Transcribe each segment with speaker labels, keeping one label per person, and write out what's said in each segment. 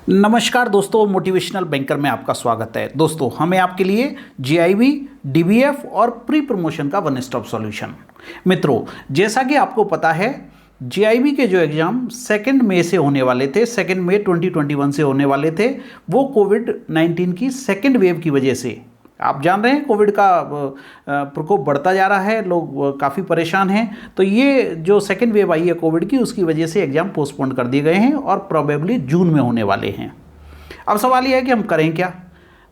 Speaker 1: नमस्कार दोस्तों, motivational banker में आपका स्वागत है। दोस्तों, हमें आपके लिए जीआईबी, डीबीएफ और प्री प्रमोशन का वन स्टॉप सॉल्यूशन। मित्रों, जैसा कि आपको पता है, जीआईबी के जो एग्ज़ाम 2 मई से होने वाले थे, 2 मई 2021 से होने वाले थे, वो कोविड-19 की सेकेंड वेव की वजह से, आप जान रहे हैं, कोविड का प्रकोप बढ़ता जा रहा है, लोग काफ़ी परेशान हैं। तो ये जो सेकेंड वेव आई है कोविड की, उसकी वजह से एग्ज़ाम पोस्टपोन कर दिए गए हैं और प्रोबेबली जून में होने वाले हैं। अब सवाल ये है कि हम करें क्या।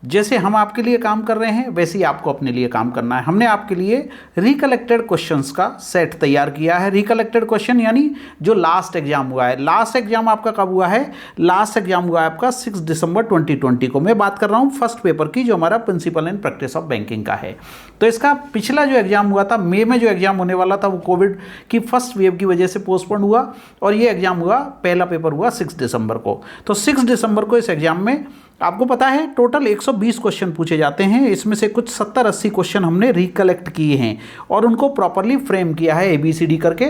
Speaker 1: जैसे हम आपके लिए काम कर रहे हैं, वैसे ही आपको अपने लिए काम करना है। हमने आपके लिए रिकलेक्टेड क्वेश्चंस का सेट तैयार किया है। रिकलेक्टेड क्वेश्चन यानी जो लास्ट एग्जाम हुआ है। लास्ट एग्जाम आपका कब हुआ है? लास्ट एग्जाम हुआ है आपका 6 दिसंबर 2020 को। मैं बात कर रहा हूँ फर्स्ट पेपर की, जो हमारा principal and practice of banking का है। तो इसका पिछला जो एग्जाम हुआ था, मई में जो एग्जाम होने वाला था, वो कोविड की फर्स्ट वेव की वजह से पोस्टपोन हुआ और ये एग्जाम हुआ, पहला पेपर हुआ 6 दिसंबर को। तो 6 दिसंबर को इस एग्जाम में आपको पता है टोटल 120 क्वेश्चन पूछे जाते हैं। इसमें से कुछ 70-80 क्वेश्चन हमने रिकलेक्ट किए हैं और उनको प्रॉपरली फ्रेम किया है ABCD करके,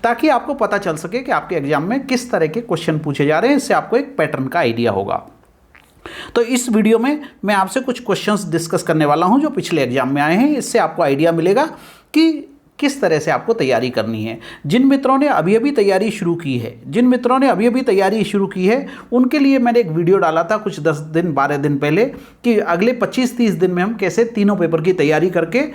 Speaker 1: ताकि आपको पता चल सके कि आपके एग्जाम में किस तरह के क्वेश्चन पूछे जा रहे हैं। इससे आपको एक पैटर्न का आइडिया होगा। तो इस वीडियो में मैं आपसे कुछ क्वेश्चंस डिस्कस करने वाला हूं जो पिछले एग्जाम में आए हैं। इससे आपको आइडिया मिलेगा कि किस तरह से आपको तैयारी करनी है। जिन मित्रों ने अभी अभी तैयारी शुरू की है, उनके लिए मैंने एक वीडियो डाला था कुछ 10 दिन 12 दिन पहले कि अगले 25-30 दिन में हम कैसे तीनों पेपर की तैयारी करके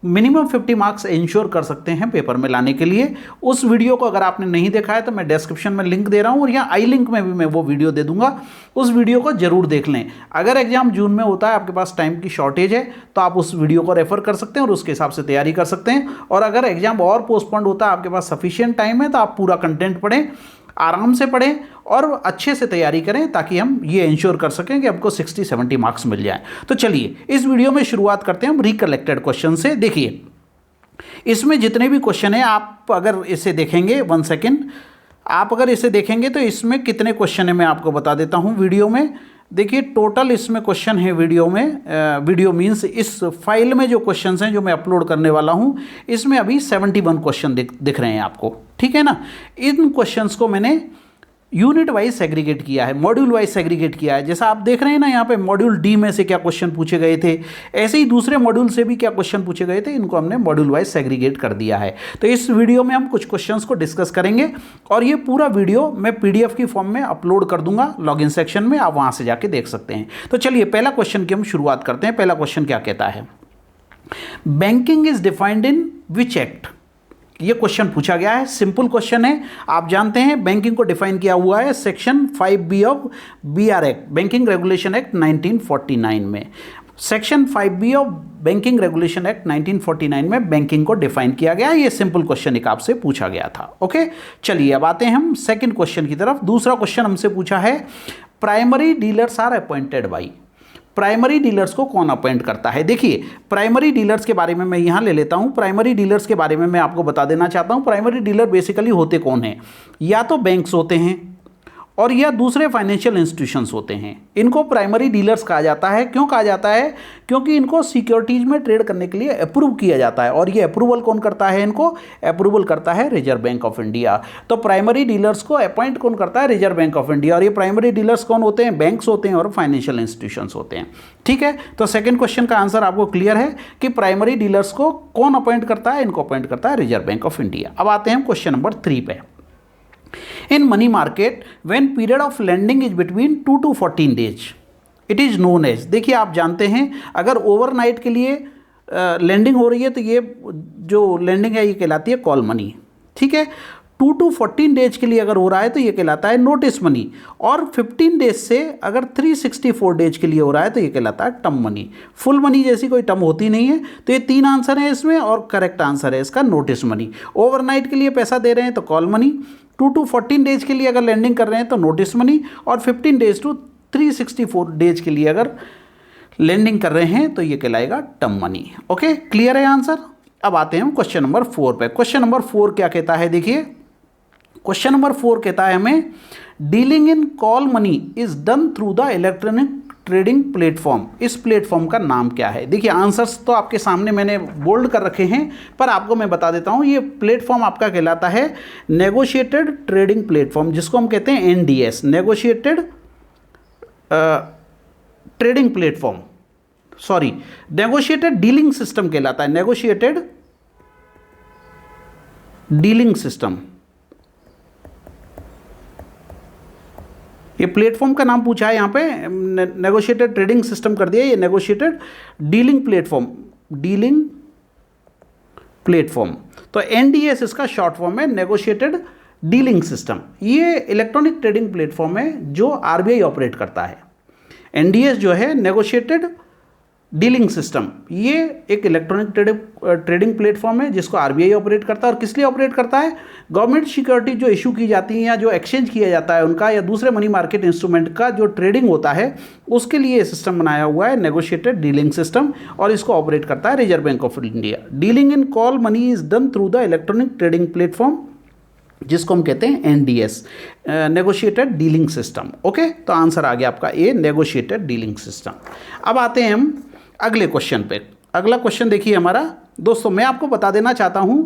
Speaker 1: मिनिमम 50 मार्क्स इंश्योर कर सकते हैं पेपर में लाने के लिए। उस वीडियो को अगर आपने नहीं देखा है तो मैं डिस्क्रिप्शन में लिंक दे रहा हूं और यहाँ आई लिंक में भी मैं वो वीडियो दे दूंगा। उस वीडियो को जरूर देख लें। अगर एग्जाम जून में होता है, आपके पास टाइम की शॉर्टेज है, तो आप उस वीडियो को रेफर कर सकते हैं और उसके हिसाब से तैयारी कर सकते हैं। और अगर एग्जाम और पोस्टपोन्ड होता है, आपके पास सफिशियंट टाइम है, तो आप पूरा कंटेंट पढ़ें, आराम से पढ़ें और अच्छे से तैयारी करें, ताकि हम ये इंश्योर कर सकें कि आपको 60-70 मार्क्स मिल जाएं। तो चलिए इस वीडियो में शुरुआत करते हैं हम रिकलेक्टेड क्वेश्चन से। देखिए, इसमें जितने भी क्वेश्चन हैं, आप अगर इसे देखेंगे, 1 सेकेंड, आप अगर इसे देखेंगे तो इसमें कितने क्वेश्चन है मैं आपको बता देता हूं वीडियो में। देखिए, टोटल इसमें क्वेश्चन है वीडियो में, वीडियो मीन्स इस फाइल में जो क्वेश्चंस हैं जो मैं अपलोड करने वाला हूं, इसमें अभी 71 क्वेश्चन दिख रहे हैं आपको, ठीक है ना। इन क्वेश्चंस को मैंने यूनिट वाइज सेग्रीगेट किया है, मॉड्यूल वाइज सेग्रीगेट किया है। जैसा आप देख रहे हैं ना, यहाँ पे मॉड्यूल डी में से क्या क्वेश्चन पूछे गए थे, ऐसे ही दूसरे मॉड्यूल से भी क्या क्वेश्चन पूछे गए थे, इनको हमने मॉड्यूल वाइज सेग्रीगेट कर दिया है। तो इस वीडियो में हम कुछ क्वेश्चंस को डिस्कस करेंगे और ये पूरा वीडियो मैं PDF की फॉर्म में अपलोड कर दूंगा लॉगिन सेक्शन में, आप वहाँ से जाके देख सकते हैं। तो चलिए पहला क्वेश्चन की हम शुरुआत करते हैं। पहला क्वेश्चन क्या कहता है? Banking is defined in which act? ये क्वेश्चन पूछा गया है, सिंपल क्वेश्चन है। आप जानते हैं बैंकिंग को डिफाइन किया हुआ है section 5B of BR act, banking regulation act 1949 में। Section 5B of banking regulation act 1949 में बैंकिंग को डिफाइन किया गया है। ये सिंपल क्वेश्चन एक आपसे पूछा गया था। ओके, चलिए अब आते हैं हम सेकंड क्वेश्चन की तरफ। दूसरा क्वेश्चन हमसे पूछा है, primary dealers are appointed by. Primary dealers को कौन अपॉइंट करता है? देखिए, प्राइमरी डीलर्स के बारे में मैं यहां ले लेता हूं। प्राइमरी डीलर्स के बारे में मैं आपको बता देना चाहता हूं। प्राइमरी डीलर बेसिकली होते कौन हैं? या तो बैंक्स होते हैं और या दूसरे फाइनेंशियल इंस्टीट्यूशंस होते हैं। इनको प्राइमरी डीलर्स कहा जाता है। क्यों कहा जाता है? क्योंकि इनको सिक्योरिटीज में ट्रेड करने के लिए अप्रूव किया जाता है। और ये अप्रूवल कौन करता है? इनको अप्रूवल करता है रिजर्व बैंक ऑफ इंडिया। तो प्राइमरी डीलर्स को अपॉइंट कौन करता है? Reserve bank of India. और ये प्राइमरी डीलर्स कौन होते हैं? बैंक्स होते हैं और फाइनेंशियल इंस्टीट्यूशंस होते हैं। ठीक है, तो सेकंड क्वेश्चन का आंसर आपको क्लियर है कि प्राइमरी डीलर्स को कौन अपॉइंट करता है? इनको अपॉइंट करता है रिजर्व बैंक ऑफ इंडिया। अब आते हैं क्वेश्चन नंबर 3 पे। In money market, when period of lending is between 2 to 14 days, it is known as। देखिए, आप जानते हैं अगर ओवरनाइट के लिए लैंडिंग हो रही है तो ये जो लैंडिंग है ये कहलाती है कॉल मनी। ठीक है, 2 to 14 डेज के लिए अगर हो रहा है तो ये कहलाता है नोटिस मनी। और 15 डेज से अगर 364 डेज के लिए हो रहा है तो ये कहलाता है टर्म मनी। फुल मनी जैसी कोई टर्म होती नहीं है। तो ये 3 आंसर है इसमें और करेक्ट आंसर है इसका नोटिस मनी। ओवरनाइट के लिए पैसा दे रहे हैं तो कॉल मनी, 2 to 14 डेज के लिए अगर लैंडिंग कर रहे हैं तो नोटिस मनी, और 15 डेज टू 364 डेज के लिए अगर लैंडिंग कर रहे हैं तो ये कहलाएगा टर्म मनी। ओके, क्लियर है आंसर। अब आते हैं हम क्वेश्चन नंबर 4 पे। क्वेश्चन नंबर 4 क्या कहता है? देखिए, क्वेश्चन नंबर 4 कहता है हमें, dealing in call money is done through the electronic trading platform. इस प्लेटफॉर्म का नाम क्या है? देखिए, आंसर्स तो आपके सामने मैंने बोल्ड कर रखे हैं, पर आपको मैं बता देता हूं। ये प्लेटफॉर्म आपका कहलाता है नेगोशिएटेड ट्रेडिंग प्लेटफॉर्म, जिसको हम कहते हैं NDS, negotiated trading platform, sorry negotiated dealing system कहलाता है, नेगोशिएटेड डीलिंग सिस्टम। ये प्लेटफॉर्म का नाम पूछा है यहाँ पे, नेगोशिएटेड ट्रेडिंग सिस्टम कर दिया, ये negotiated dealing platform, dealing platform. तो एनडीएस इसका शॉर्ट फॉर्म है, नेगोशिएटेड डीलिंग सिस्टम। ये इलेक्ट्रॉनिक ट्रेडिंग प्लेटफॉर्म है जो आरबीआई ऑपरेट करता है। एनडीएस जो है नेगोशिएटेड डीलिंग सिस्टम, ये एक इलेक्ट्रॉनिक ट्रेडिंग प्लेटफॉर्म है जिसको आरबीआई ऑपरेट करता है। और किस लिए ऑपरेट करता है? गवर्नमेंट सिक्योरिटी जो इशू की जाती हैं या जो एक्सचेंज किया जाता है उनका, या दूसरे मनी मार्केट इंस्ट्रूमेंट का जो ट्रेडिंग होता है, उसके लिए ये सिस्टम बनाया हुआ है, नेगोशिएटेड डीलिंग सिस्टम। और इसको ऑपरेट करता है reserve bank of India. Dealing in call money is done through the electronic trading platform, जिसको हम कहते हैं NDS, negotiated dealing system. Okay, तो आंसर आ गया आपका ए, नेगोशिएटेड डीलिंग सिस्टम। अब आते हैं हम अगले क्वेश्चन पे। अगला क्वेश्चन देखिए हमारा। दोस्तों मैं आपको बता देना चाहता हूं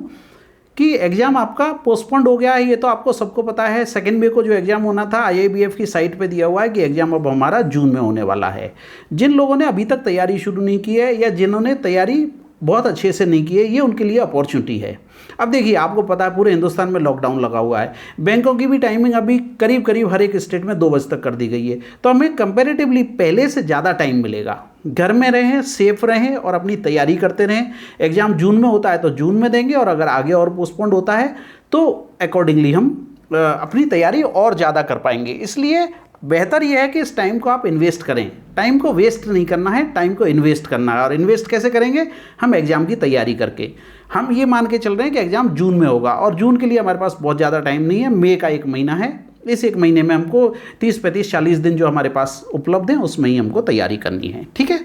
Speaker 1: कि एग्ज़ाम आपका पोस्टपोन्ड हो गया है, ये तो आपको सबको पता है। सेकेंड मे को जो एग्ज़ाम होना था आईआईबीएफ की साइट पे दिया हुआ है कि एग्ज़ाम अब हमारा जून में होने वाला है। जिन लोगों ने अभी तक तैयारी शुरू नहीं की है या जिन्होंने तैयारी बहुत अच्छे से नहीं की है, ये उनके लिए अपॉर्चुनिटी है। अब देखिए, आपको पता है पूरे हिंदुस्तान में लॉकडाउन लगा हुआ है, बैंकों की भी टाइमिंग अभी करीब करीब हर एक स्टेट में 2 बजे तक कर दी गई है। तो हमें कंपैरेटिवली पहले से ज़्यादा टाइम मिलेगा। घर में रहें, सेफ रहें और अपनी तैयारी करते रहें। एग्ज़ाम जून में होता है तो जून में देंगे, और अगर आगे और पोस्टपोन्ड होता है तो अकॉर्डिंगली हम अपनी तैयारी और ज़्यादा कर पाएंगे। इसलिए बेहतर यह है कि इस टाइम को आप इन्वेस्ट करें। टाइम को वेस्ट नहीं करना है, टाइम को इन्वेस्ट करना है। और इन्वेस्ट कैसे करेंगे? हम एग्ज़ाम की तैयारी करके। हम ये मान के चल रहे हैं कि एग्ज़ाम जून में होगा, और जून के लिए हमारे पास बहुत ज़्यादा टाइम नहीं है। मई का 1 महीना है, इस 1 महीने में हमको 30, 35, 40 दिन जो हमारे पास उपलब्ध हैं उसमें ही हमको तैयारी करनी है। ठीक है,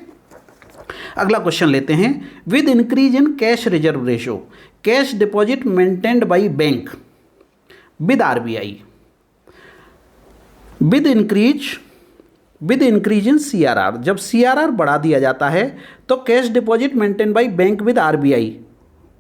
Speaker 1: अगला क्वेश्चन लेते हैं। With increase in cash reserve ratio, cash deposit maintained by bank with RBI, with increase in CRR. जब सीआरआर बढ़ा दिया जाता है तो cash deposit maintain by bank with RBI,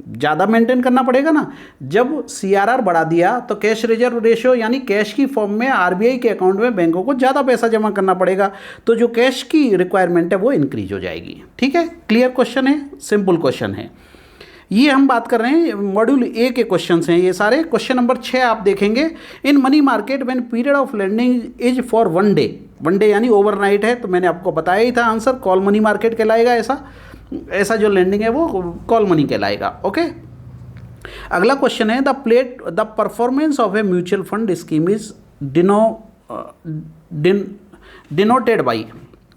Speaker 1: ज़्यादा मेंटेन करना पड़ेगा ना। जब सीआरआर बढ़ा दिया तो कैश रिजर्व रेशियो यानी कैश की फॉर्म में आरबीआई के अकाउंट में बैंकों को ज़्यादा पैसा जमा करना पड़ेगा, तो जो कैश की रिक्वायरमेंट है वो इंक्रीज हो जाएगी। ठीक है, क्लियर क्वेश्चन है, सिंपल क्वेश्चन है। ये हम बात कर रहे हैं मॉड्यूल ए के क्वेश्चंस हैं ये सारे। क्वेश्चन नंबर 6 आप देखेंगे। In money market when period of lending is for 1 day, 1 day यानी ओवरनाइट है, तो मैंने आपको बताया ही था आंसर, कॉल मनी मार्केट कहलाएगा। ऐसा जो लेंडिंग है वो कॉल मनी कहलाएगा। ओके, अगला क्वेश्चन है the performance of a mutual fund scheme is denoted by.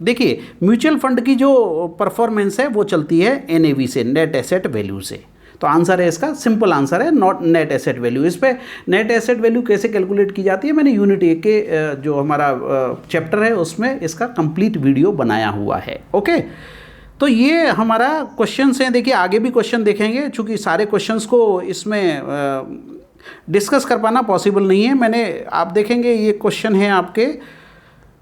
Speaker 1: देखिए, म्यूचुअल फंड की जो परफॉर्मेंस है वो चलती है एनएवी से, नेट एसेट वैल्यू से। तो आंसर है इसका, सिंपल आंसर है नॉट नेट एसेट वैल्यू। इस पे नेट एसेट वैल्यू कैसे कैलकुलेट की जाती है मैंने यूनिट 1 के जो हमारा चैप्टर है उसमें इसका कंप्लीट वीडियो बनाया हुआ है। ओके, तो ये हमारा क्वेश्चंस हैं। देखिए आगे भी क्वेश्चन देखेंगे, चूँकि सारे क्वेश्चंस को इसमें डिस्कस कर पाना पॉसिबल नहीं है। आप देखेंगे ये क्वेश्चन है आपके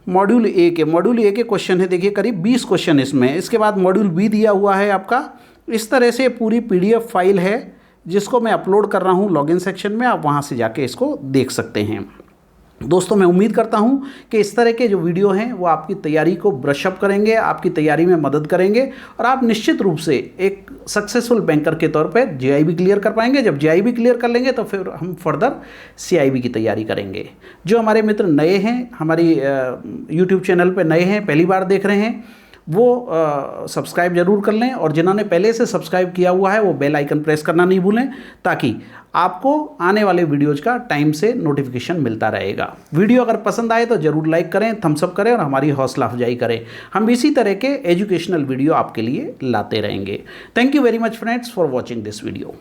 Speaker 1: मॉड्यूल ए के क्वेश्चन है। देखिए करीब 20 क्वेश्चन इसमें। इसके बाद मॉड्यूल बी दिया हुआ है आपका। इस तरह से पूरी पीडीएफ फाइल है जिसको मैं अपलोड कर रहा हूँ लॉगिन सेक्शन में, आप वहाँ से जाके इसको देख सकते हैं। दोस्तों मैं उम्मीद करता हूँ कि इस तरह के जो वीडियो हैं वो आपकी तैयारी को ब्रशअप करेंगे, आपकी तैयारी में मदद करेंगे, और आप निश्चित रूप से एक सक्सेसफुल बैंकर के तौर पर जीआईबी क्लियर कर पाएंगे। जब जीआईबी क्लियर कर लेंगे तो फिर हम फर्दर सीआईबी की तैयारी करेंगे। जो हमारे मित्र नए हैं, हमारी यूट्यूब चैनल पर नए हैं, पहली बार देख रहे हैं, वो सब्सक्राइब जरूर कर लें, और जिन्होंने पहले से सब्सक्राइब किया हुआ है वो बेल आइकन प्रेस करना नहीं भूलें, ताकि आपको आने वाले वीडियोज का टाइम से नोटिफिकेशन मिलता रहेगा। वीडियो अगर पसंद आए तो ज़रूर लाइक करें, थम्स अप करें और हमारी हौसला अफजाई करें। हम इसी तरह के एजुकेशनल वीडियो आपके लिए लाते रहेंगे। Thank you very much friends for watching this video.